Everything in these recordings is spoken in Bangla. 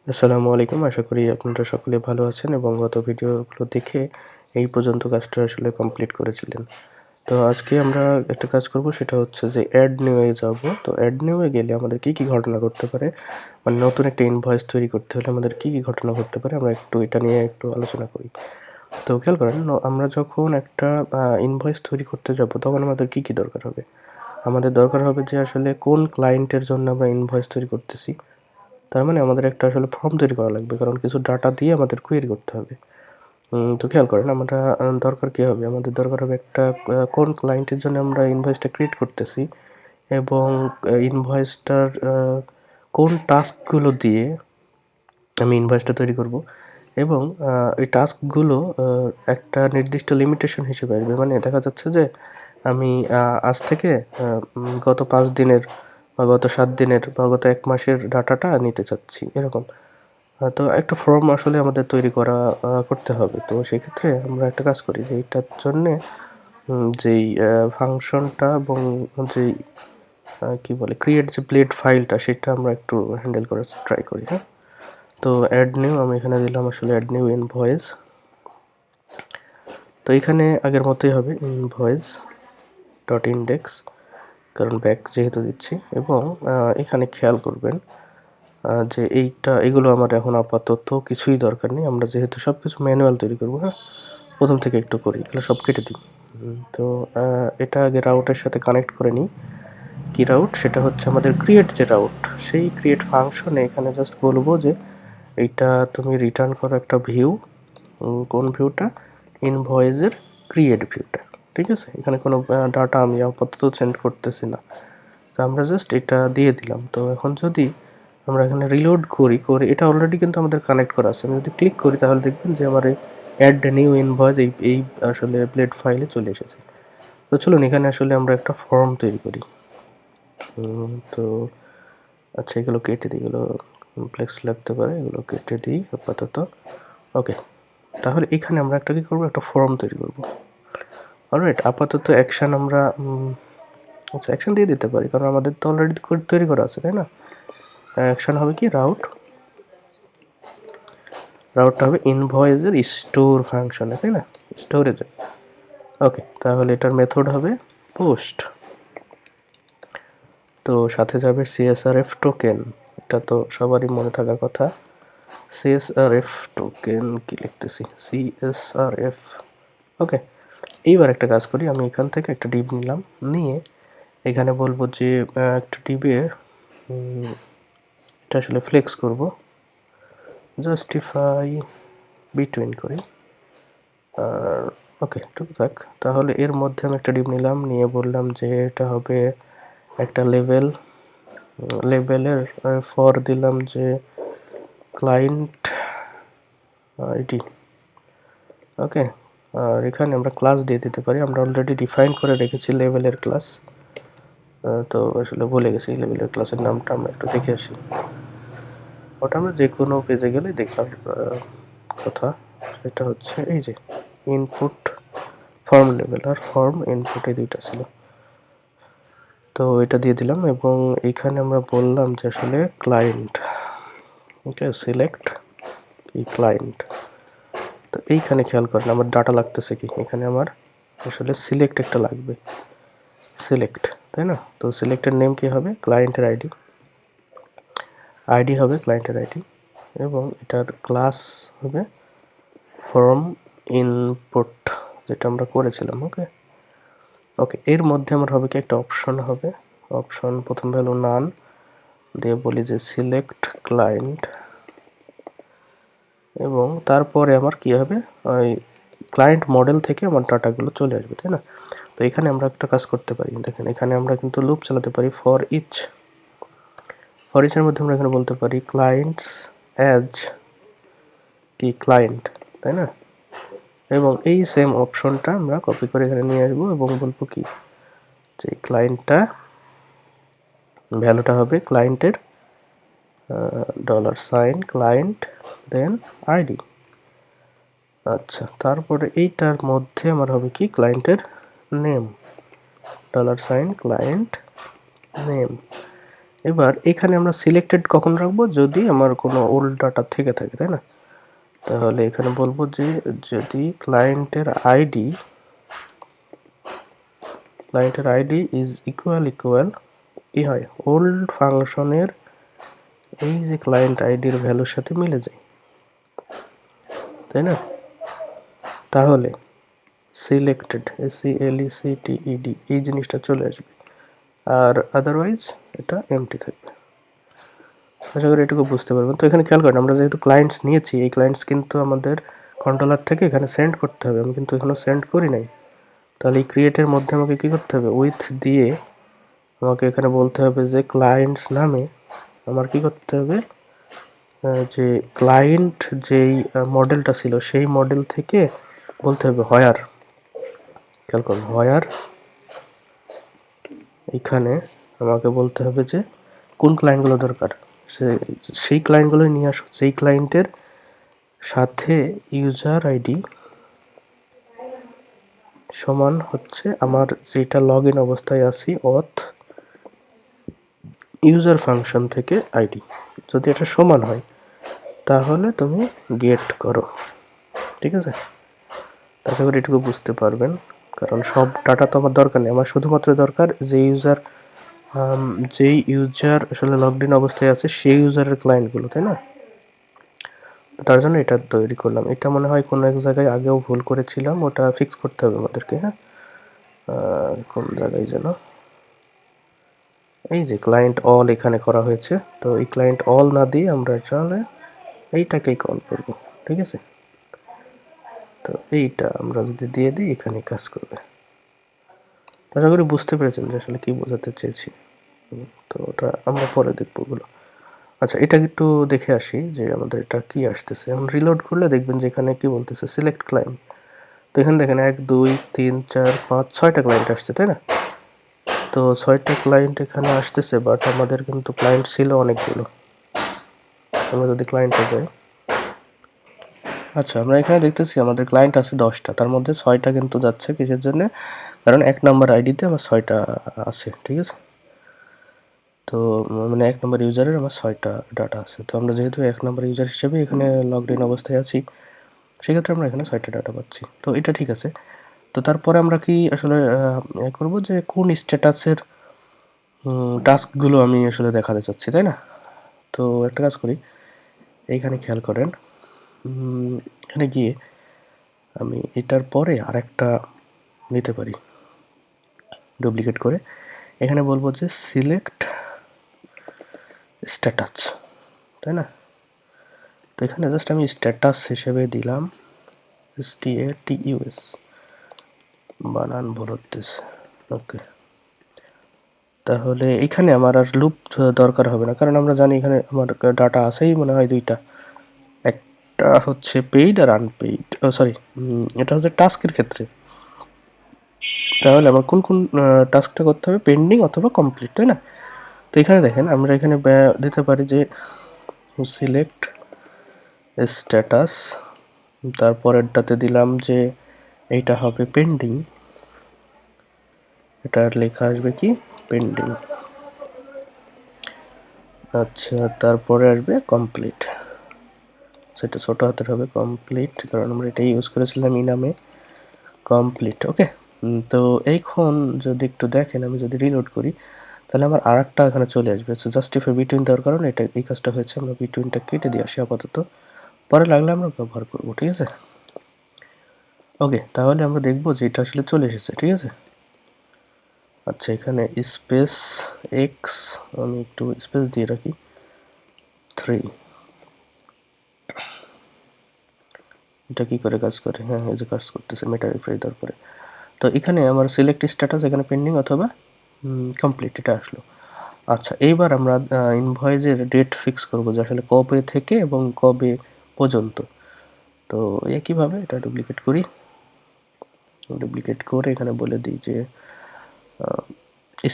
আসসালামু আলাইকুম। আশা করি আপনারা সকলে ভালো আছেন এবং গত ভিডিওগুলো দেখে এই পর্যন্ত কাজটা আসলে কমপ্লিট করেছিলেন। তো আজকে আমরা একটা কাজ করব, সেটা হচ্ছে যে অ্যাড নিউ এ যাব। তো অ্যাড নিউ এ গেলে আমাদের কি ঘটনা ঘটতে পারে? মানে নতুন একটা ইনভয়েস তৈরি করতে হলে আমাদের কি ঘটনা ঘটতে পারে? আমরা একটু এটা নিয়ে একটু আলোচনা করি। তো খেয়াল করেন, আমরা যখন একটা ইনভয়েস তৈরি করতে যাব তখন আমাদের কি দরকার হবে? আমাদের দরকার হবে যে আসলে কোন ক্লায়েন্টের জন্য আমরা ইনভয়েস তৈরি করতেছি। তার মানে আমাদের একটা আসলে ফর্ম তৈরি করা লাগবে, কারণ কিছু ডাটা দিয়ে আমাদের কোয়েরি করতে হবে। তো খেয়াল করেন, আমরা দরকার কি হবে? আমাদের দরকার হবে একটা কোন ক্লায়েন্টের জন্য আমরা ইনভয়েসটা ক্রিয়েট করতেছি এবং ইনভয়েসটার কোন টাস্কগুলো দিয়ে আমি ইনভয়েসটা তৈরি করব এবং এই টাস্কগুলো একটা নির্দিষ্ট লিমিটেশন হিসেবে আসবে। মানে দেখা যাচ্ছে যে আমি আজ থেকে গত ৫ দিনের বা গত ৭ দিনের বা গত ১ মাসের ডাটাটা নিতে চাচ্ছি, এরকম। তো একটা ফর্ম আসলে আমাদের তৈরি করতে হবে। তো সেক্ষেত্রে আমরা একটা কাজ করি যে এইটার জন্যে যেই ফাংশনটা এবং যেই কি বলে ক্রিয়েট যে ব্লেড ফাইলটা, সেটা আমরা একটু হ্যান্ডেল করার ট্রাই করি, হ্যাঁ? তো অ্যাড নিউ আমি এখানে দিলাম আসলে অ্যাড নিউ ইনভয়েস। তো এখানে আগের মতোই হবে ইনভয়েস ডট ইন্ডেক্স, কারণ ব্যাক যেহেতু দিচ্ছি। এবং এখানে খেয়াল করবেন যে এগুলো আমার এখন আপাতত কিছুই দরকার নেই। আমরা যেহেতু সব কিছু ম্যানুয়াল তৈরি করবো, হ্যাঁ? প্রথম থেকে একটু করি, এগুলো সব কেটে দিই। তো এটা আগে রাউটের সাথে কানেক্ট করে নিই। কি রাউট? সেটা হচ্ছে আমাদের ক্রিয়েট যে রাউট, সেই ক্রিয়েট ফাংশনে এখানে জাস্ট বলবো যে এইটা তুমি রিটার্ন করো একটা ভিউ। কোন ভিউটা? ইনভয়েসের ক্রিয়েট ভিউটা। ঠিক আছে? এখানে কোনো ডাটা আমি আপাতত সেন্ড করতেছি না। তো আমরা জাস্ট এটা দিয়ে দিলাম। তো এখন যদি আমরা এখানে রিলোড করে এটা অলরেডি কিন্তু আমাদের কানেক্ট করা আছে। আমি যদি ক্লিক করি তাহলে দেখবেন যে আমার এই অ্যাড নিউ ইনভয়েস এই আসলে ব্লেড ফাইলে চলে এসেছে। তো চলুন এখানে আসলে আমরা একটা ফর্ম তৈরি করি। তো আচ্ছা, এগুলো কেটে দিই, এগুলো কমপ্লেক্স লাগতে পারে, এগুলো কেটে দিই আপাতত। ওকে, তাহলে এখানে আমরা একটা কি করবো? একটা ফর্ম তৈরি করবো। অলরাইট, আপাতত অ্যাকশন আমরা আচ্ছা অ্যাকশন দিয়ে দিতে পারি, কারণ আমাদের তো অলরেডি তৈরি করা আছে, তাই না? অ্যাকশন হবে কি? রাউটটা হবে ইনভয়েসের স্টোর ফাংশনে, তাই না? স্টোরেজে। ওকে, তাহলে এটার মেথড হবে পোস্ট। তো সাথে যাবে সিএসআরএফ টোকেন। এটা তো সবারই মনে থাকার কথা। সিএসআরএফ টোকেন কি লিখতেছি? সিএসআরএফ। ওকে, এইবার একটা কাজ করি, আমি এখান থেকে একটা ডিভ নিলাম, নিয়ে এখানে বলবো যে একটা ডিবের এটা আসলে ফ্লেক্স করব, জাস্টিফাই বিটুইন করি। আর ওকে, ঠিক থাক। তাহলে এর মধ্যে আমি একটা ডিভ নিলাম, নিয়ে বললাম যে এটা হবে একটা লেভেলের ফর দিলাম যে ক্লায়েন্ট আইডি। ওকে, আর এখানে আমরা ক্লাস দিয়ে দিতে পারি। আমরা অলরেডি ডিফাইন করে রেখেছি লেভেলের ক্লাস। তো আসলে ভুলে গেছি লেভেলের ক্লাসের নামটা, আমরা একটু দেখে আসি। ওটা আমরা যে কোনো পেজে গেলে দেখলাম কথা। সেটা হচ্ছে এই যে ইনপুট ফর্ম লেভেল আর ফর্ম ইনপুট, এই দুইটা ছিল। তো এটা দিয়ে দিলাম এবং এইখানে আমরা বললাম যে আসলে ক্লায়েন্ট। ওকে, সিলেক্ট এই ক্লায়েন্ট। তো এইখানে খেয়াল করেন আমার ডাটা লাগতেছে কি? এখানে আমার আসলে সিলেক্ট একটা লাগবে, সিলেক্ট, তাই না? তো সিলেক্টের নেম কি হবে? ক্লায়েন্টের আইডি হবে ক্লায়েন্টের আইডি, এবং এটার ক্লাস হবে ফর্ম ইনপুট, যেটা আমরা করেছিলাম। ওকে ওকে, এর মধ্যে আমার হবে কি? একটা অপশন হবে। অপশন প্রথম ভ্যালু নান দিয়ে বলি যে সিলেক্ট ক্লায়েন্ট, এবং তারপরে আমার কি হবে? ওই ক্লায়েন্ট মডেল থেকে আমার ডাটাগুলো চলে আসবে, তাই না? তো এখানে আমরা একটা কাজ করতে পারি, দেখেন এখানে আমরা কিন্তু লুপ চালাতে পারি ফর ইচের মধ্যে আমরা এখানে বলতে পারি ক্লায়েন্টস অ্যাজ কি ক্লায়েন্ট, তাই না? এবং এই সেম অপশনটা আমরা কপি করে এখানে নিয়ে আসবো এবং বলবো কি যে ক্লায়েন্টটা ভ্যালুটা হবে ক্লায়েন্টের $সাইন ক্লায়েন্ট দেন আইডি। আচ্ছা, তারপরে এইটার মধ্যে আমার হবে কি? ক্লায়েন্টের নেম $সাইন ক্লায়েন্ট নেম। এবার এখানে আমরা সিলেক্টেড কখন রাখবো, যদি আমার কোনো ওল্ড ডাটা থেকে থাকে, তাই না? তাহলে এখানে বলবো যে যদি ক্লায়েন্টের আইডি ইজ ইকুয়াল কি হয়, ওল্ড ফাংশনের এই যে ক্লায়েন্ট আইডির ভ্যালুর সাথে মিলে যায়, তাই না? তাহলে সিলেক্টেড SELECTED এই জিনিসটা চলে আসবে, আর আদারওয়াইজ এটা এমটি থাকবে। আশা করি এটুকু বুঝতে পারবেন। তো এখানে খেয়াল করেন, আমরা যেহেতু ক্লায়েন্টস নিয়েছি, এই ক্লায়েন্টস কিন্তু আমাদের কন্ট্রোলার থেকে এখানে সেন্ড করতে হবে, আমি কিন্তু এখনো সেন্ড করি নাই। তাহলে এই ক্রিয়েটের মধ্যে আমাকে কি করতে হবে, উইথ দিয়ে আমাকে এখানে বলতে হবে যে ক্লায়েন্টস নামে আমার কি করতে হবে, যে ক্লায়েন্ট যেই মডেলটা ছিল সেই মডেল থেকে বলতে হবে হোয়ার, খেয়াল করুন হোয়ার, এখানে আমাকে বলতে হবে যে কোন ক্লায়েন্টগুলো দরকার, সেই ক্লায়েন্টগুলো নিয়ে আসো যেই ক্লায়েন্টের সাথে ইউজার আইডি সমান হচ্ছে আমার যেটা লগ ইন অবস্থায় আছি অথ ইউজার ফাংশন থেকে আইডি, যদি এটা সমান হয় তাহলে তুমি গেট করো, ঠিক আছে? আশা করি এটুকু বুঝতে পারবেন, কারণ সব ডাটা তো আমার দরকার নেই, আমার শুধুমাত্র দরকার যেই ইউজার আসলে লগড ইন অবস্থায় আছে সেই ইউজারের ক্লায়েন্টগুলো, তাই না? তার জন্য এটা তৈরি করলাম। এটা মনে হয় কোনো এক জায়গায় আগেও ভুল করেছিলাম, ওটা ফিক্স করতে হবে আমাদেরকে। হ্যাঁ, কোন জায়গায় যেন, এই যে ক্লায়েন্ট অল এখানে করা হয়েছে, তো এই ক্লায়েন্ট অল না দিয়ে আমরা তাহলে এইটাকেই কল করব, ঠিক আছে? তো এইটা আমরা যদি দিয়ে দিই এখানে কাজ করবে। তো আশা করি বুঝতে পেরেছেন যে আসলে কি বোঝাতে চেয়েছি। তো ওটা আমরা পরে দেখবো ওগুলো। আচ্ছা, এটা একটু দেখে আসি যে আমাদের এটা কি আসতেছে। এখন রিলোড করলে দেখবেন যে এখানে কি বলতেছে, সিলেক্ট ক্লায়েন্ট। তো এখানে দেখেন 1 2 3 4 5 6টা ক্লায়েন্ট আসছে, তাই না? তো 6টা ক্লায়েন্ট এখানে আসতেছে, বাট আমাদের কিন্তু ক্লায়েন্ট ছিল অনেকগুলো। আমরা যদি ক্লায়েন্টে যাই, আচ্ছা আমরা এখানে দেখতেছি আমাদের ক্লায়েন্ট আছে 10টা, তার মধ্যে 6টা কিন্তু যাচ্ছে কিসের জন্য, কারণ 1 নাম্বার আইডিতে আমার 6টা আছে, ঠিক আছে? তো মানে 1 নাম্বার ইউজারের আমার 6টা ডাটা আছে। তো আমরা যেহেতু 1 নাম্বার ইউজার হিসেবে এখানে লগড ইন অবস্থায় আছি, সেক্ষেত্রে আমরা এখানে 6টা ডাটা পাচ্ছি। তো এটা ঠিক আছে। তো তারপরে আমরা কি আসলে করব যে কোন স্ট্যাটাসের টাস্কগুলো আমি আসলে দেখাতে চাচ্ছি, তাই না? তো একটা কাজ করি, এইখানে খেয়াল করেন, এখানে গিয়ে আমি এটার পরে আরেকটা নিতে পারি ডুপ্লিকেট করে, এখানে বলবো যে সিলেক্ট স্ট্যাটাস, তাই না? তো এখানে জাস্ট আমি স্ট্যাটাস হিসেবে দিলাম STATUS, বানান ভুল হতেছে, ওকে। তাহলে এখানে আমার আর লুপ দরকার হবে না, কারণ আমরা জানি এখানে আমার ডাটা আছেই মনে হয় 2টা, একটা হচ্ছে পেইড আর আনপেইড, সরি এটা হচ্ছে টাস্কের ক্ষেত্রে। তাহলে আমার কোন কোন টাস্কটা করতে হবে, পেন্ডিং অথবা কমপ্লিট, তাই না? তো এখানে দেখেন আমরা এখানে দিতে পারি যে সিলেক্ট স্ট্যাটাস, তারপরেরটাতে দিলাম যে এইটা হবে পেন্ডিং, এটার লেখা আসবে কি পেন্ডিং। আচ্ছা, তারপরে আসবে কমপ্লিট, সেটা ছোট হাতের হবে কমপ্লিট, কারণ আমরা এটা ইউজ করেছিলাম ই নামে, কমপ্লিট, ওকে। তো এইখন যদি একটু দেখেন, আমি যদি রিলোড করি তাহলে আমার আরেকটা এখানে চলে আসবে। সো জাস্টিফাই বিটুইন দেওয়ার কারণে এটা এই কাজটা হয়েছে, আমরা বিটুইনটা কেটে দিয়ে আসি আপাতত, পরে লাগলে আমরা ব্যবহার করব, ঠিক আছে? ওকে, তাহলে আমরা দেখব যে এটা আসলে চলে এসেছে, ঠিক আছে? আচ্ছা, এখানে স্পেস এক্স, আমি একটু স্পেস দিয়ে রাখি 3, এটা কি করে কাজ করে, হ্যাঁ এই যে কাজ করতেছে, মেটা রিফ্রেশ দেওয়ার পরে। তো এখানে আমার সিলেক্ট স্ট্যাটাস এখানে পেন্ডিং অথবা কমপ্লিট এটা আসলো। আচ্ছা, এইবার আমরা ইনভয়েসের ডেট ফিক্স করব যে আসলে কবে থেকে এবং কবে পর্যন্ত। তো একইভাবে এটা ডুপ্লিকেট করি, ডুপ্লিকেট করে এখানে বলে দিই যে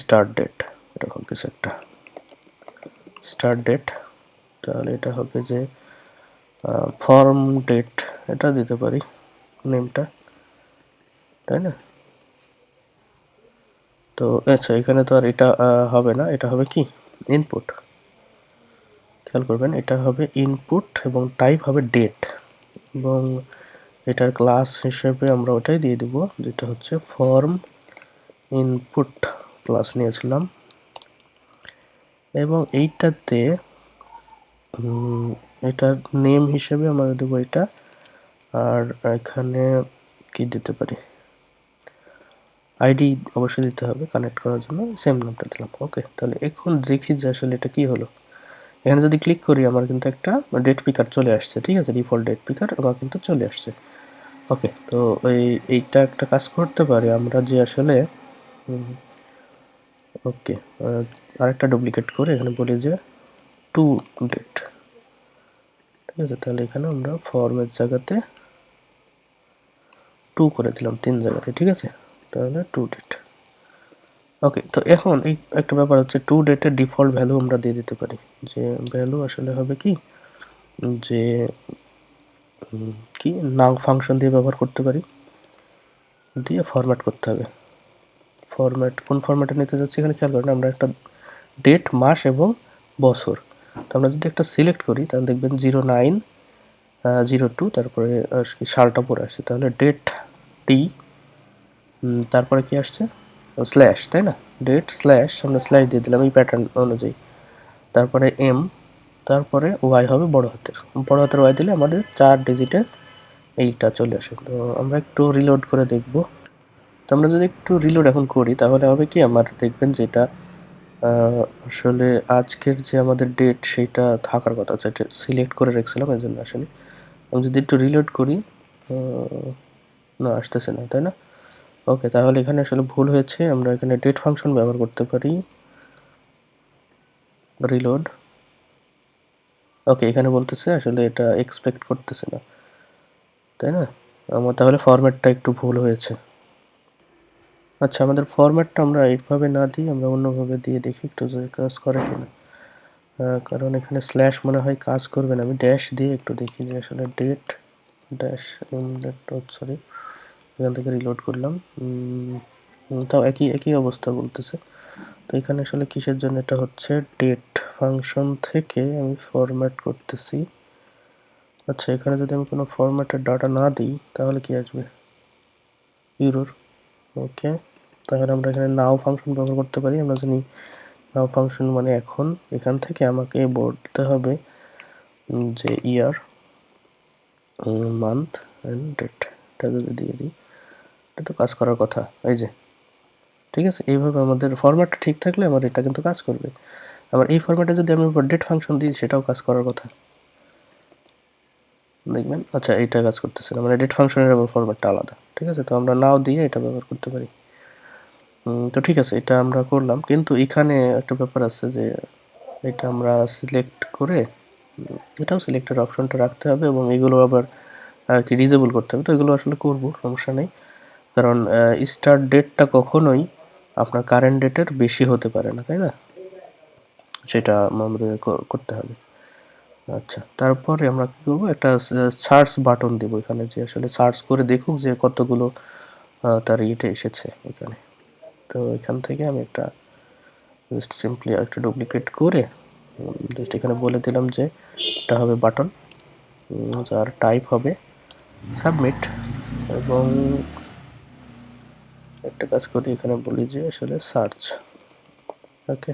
স্টার্ট ডেট, এরকম কিছু একটা স্টার্ট ডেট। তাহলে এটা হবে যে ফর্ম ডেট, এটা দিতে পারি নেমটা, তাই না? তো আচ্ছা, এখানে তো আর এটা হবে না, এটা হবে কি ইনপুট, খেয়াল করবেন এটা হবে ইনপুট এবং টাইপ হবে ডেট, এবং এটার ক্লাস হিসেবে আমরা ওটাই দিয়ে দেব যেটা হচ্ছে ফর্ম ইনপুট ক্লাস নিয়েছিলাম, এবং এইটাতে এটার নেম হিসেবে আমরা দেবো এটা, আর এখানে কি দিতে পারি, আইডি অবশ্যই দিতে হবে কানেক্ট করার জন্য, সেম নামটা দিলাম। ওকে, তাহলে এখন দেখি যে আসলে এটা কি হলো। এখানে যদি ক্লিক করি আমার কিন্তু একটা ডেট পিকার চলে আসছে, ঠিক আছে, ডিফল্ট ডেট পিকার আমার কিন্তু চলে আসছে। ওকে, তো এইটা একটা কাজ করতে পারি আমরা যে আসলে ওকে, আরেকটা ডুপ্লিকেট করে এখানে বলি যে টু ডেট, ঠিক আছে, তাহলে এখানে আমরা ফর্মের জায়গাতে 2 করে দিলাম 3 জায়গাতে, ঠিক আছে, তাহলে টু ডেট। ওকে, তো এখন এই একটা ব্যাপার হচ্ছে টু ডেটের ডিফল্ট ভ্যালু আমরা দিয়ে দিতে পারি, যে ভ্যালু আসলে হবে কি, যে কি নাও ফাংশন দিয়ে ব্যবহার করতে পারি, দিয়ে ফরম্যাট করতে হবে। ফরম্যাট কোন ফরম্যাটে নিতে যাচ্ছি এখানে খেয়াল করেন, আমরা একটা ডেট, মাস এবং বছর, তো আমরা যদি একটা সিলেক্ট করি তাহলে দেখবেন 0902, তারপরে সালটা পরে আসছে, তাহলে ডেট টি, তারপরে কি আসছে, স্ল্যাশ, তাই না, ডেট স্ল্যাশ আমরা স্ল্যাশ দিয়ে দিলাম এই প্যাটার্ন অনুযায়ী, তারপরে এম, তারপরে ওয়াই হবে বড় হাতের ওয়াই দিলে আমাদের 4 ডিজিটের এইটা চলে আসে। তো আমরা একটু রিলোড করে দেখব। তো আমরা যদি একটু রিলোড এখন করি তাহলে হবে কি, আমার দেখবেন যেটা আসলে আজকের যে আমাদের ডেট সেটা থাকার কথা, সেটা সিলেক্ট করে রেখেছিলাম এই জন্য আসলে। আমি যদি একটু রিলোড করি, না আসতেছে না, তাই না। ওকে, তাহলে এখানে আসলে ভুল হয়েছে, আমরা এখানে ডেট ফাংশন ব্যবহার করতে পারি, রিলোড। ওকে, এখানে বলতেছে আসলে এটা এক্সপেক্ট করতেছে না, তাই না, আমার তাহলে ফরম্যাটটা একটু ভুল হয়েছে। আচ্ছা, আমাদের ফরম্যাটটা আমরা এইভাবে না দিই, আমরা অন্যভাবে দিয়ে দেখি একটু যে কাজ করে কিনা, কারণ এখানে স্ল্যাশ মনে হয় কাজ করবে না, আমি ড্যাশ দিয়ে একটু দেখি যে আসলে ডেট ড্যাশ সরি, এখান থেকে রিলোড করলাম, তাও একই একই অবস্থা বলতেছে। তো এখানে আসলে কিসের জন্য এটা হচ্ছে, ডেট ফাংশন থেকে আমি ফরম্যাট করতেছি। আচ্ছা, এখানে যদি আমি কোনো ফরম্যাটের ডাটা না দিই তাহলে কি আসবে, ইউরোর। ওকে, তাহলে আমরা এখানে নাও ফাংশন ব্যবহার করতে পারি। আমরা জানি নাও ফাংশন মানে এখন, এখান থেকে আমাকে বলতে হবে যে ইয়ার, মান্থ অ্যান্ড ডেট, এটা যদি দিয়ে দিই এটা তো কাজ করার কথা, এই যে, ঠিক আছে, এইভাবে আমাদের ফরম্যাটটা ঠিক থাকলে আমার এটা কিন্তু কাজ করবে। আবার এই ফরম্যাটে যদি আমি ডেট ফাংশন দিই সেটাও কাজ করার কথা, দেখবেন। আচ্ছা, এইটা কাজ করতেছে না, মানে ডেট ফাংশনের আবার ফরম্যাটটা আলাদা, ঠিক আছে, তো আমরা নাও দিয়ে এটা ব্যবহার করতে পারি। তো ঠিক আছে, এটা আমরা করলাম, কিন্তু এখানে একটা ব্যাপার আছে যে এটা আমরা সিলেক্ট করে এটাও সিলেক্টের অপশনটা রাখতে হবে, এবং এগুলো আবার আর কি ডিজেবল করতে হবে, তো এগুলো আসলে করব, সমস্যা নেই, কারণ স্টার্ট ডেটটা কখনোই আপনার কারেন্ট ডেটের বেশি হতে পারে না, তাই না, সেটা আমাদের করতে হবে। আচ্ছা, তারপরে আমরা কি করবো, একটা সার্চ বাটন দেবো এখানে, যে আসলে সার্চ করে দেখুক যে কতগুলো তার ইয়েটা এসেছে এখানে। তো এখান থেকে আমি একটা জাস্ট সিম্পলি একটা ডুপ্লিকেট করে জাস্ট এখানে বলে দিলাম যে এটা হবে বাটন, যার টাইপ হবে সাবমিট, এবং একটা কাজ করি এখানে বলি যে আসলে সার্চ। ওকে,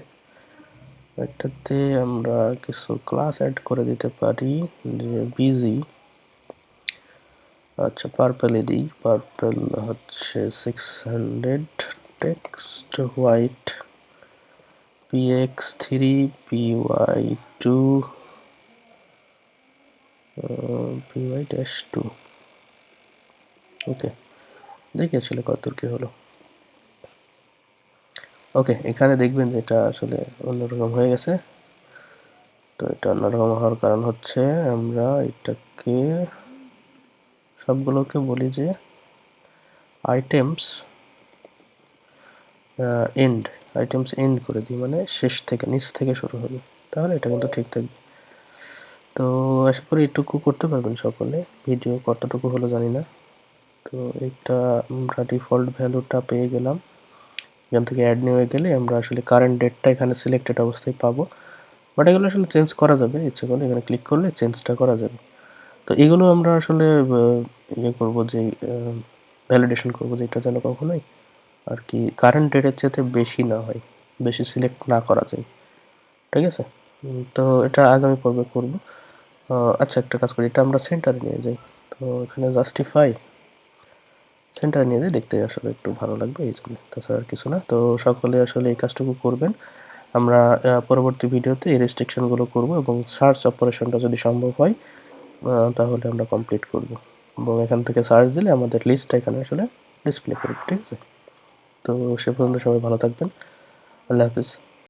এটাতে আমরা কিছু ক্লাস অ্যাড করে দিতে পারি, যে বিজি, আচ্ছা পার্পেলে দিই, পার্পেল হচ্ছে 600, text white px3 py2 py-2। ওকে, দেখি আসলে কতদূর কি হলো। ওকে, এখানে দেখবেন যে এটা আসলে অন্যরকম হয়ে গেছে। তো এটা অন্যরকম হওয়ার কারণ হচ্ছে আমরা এটাকে সবগুলোকে বলি যে আইটেমস এন্ড, আইটেমস এন্ড করে দিই, মানে শেষ থেকে নিচ থেকে শুরু হবে, তাহলে এটা কিন্তু ঠিক থাকবে। তো আশা করি এটুকু করতে পারবেন সকলে, ভিডিও কতটুকু হলো জানি না। তো এটা আমরা ডিফল্ট ভ্যালুটা পেয়ে গেলাম, এখান থেকে অ্যাড নিউ গেলে আমরা আসলে কারেন্ট ডেটটা এখানে সিলেক্টেড অবস্থায় পাবো, বাট এগুলো আসলে চেঞ্জ করা যাবে, ইচ্ছে করলে এখানে ক্লিক করলে চেঞ্জটা করা যাবে। তো এগুলো আমরা আসলে ইয়ে করবো যে ভ্যালিডেশন করবো যে এটা যেন কখনোই আর কি কারেন্ট ডেটের চেয়ে বেশি না হয়, বেশি সিলেক্ট না করা যায়। ঠিক আছে, তো এটা আগামী পর্বে করবো। আচ্ছা, একটা কাজ করি, এটা আমরা সেন্টারে নিয়ে যাই। তো এখানে জাস্টিফাই সেন্টারে নিয়ে যাই, দেখতে আসলে একটু ভালো লাগবে এই জন্য, তাছাড়া আর কিছু না। তো সকলে আসলে এই কাজটুকু করবেন। আমরা পরবর্তী ভিডিওতে এই রেস্ট্রিকশনগুলো করব এবং সার্চ অপারেশনটা যদি সম্ভব হয় তাহলে আমরা কমপ্লিট করব, এবং এখান থেকে সার্চ দিলে আমাদের লিস্টটা এখানে আসলে ডিসপ্লে করবে। ঠিক আছে, তো সে পর্যন্ত সবাই ভালো থাকবেন। আল্লাহ হাফিজ।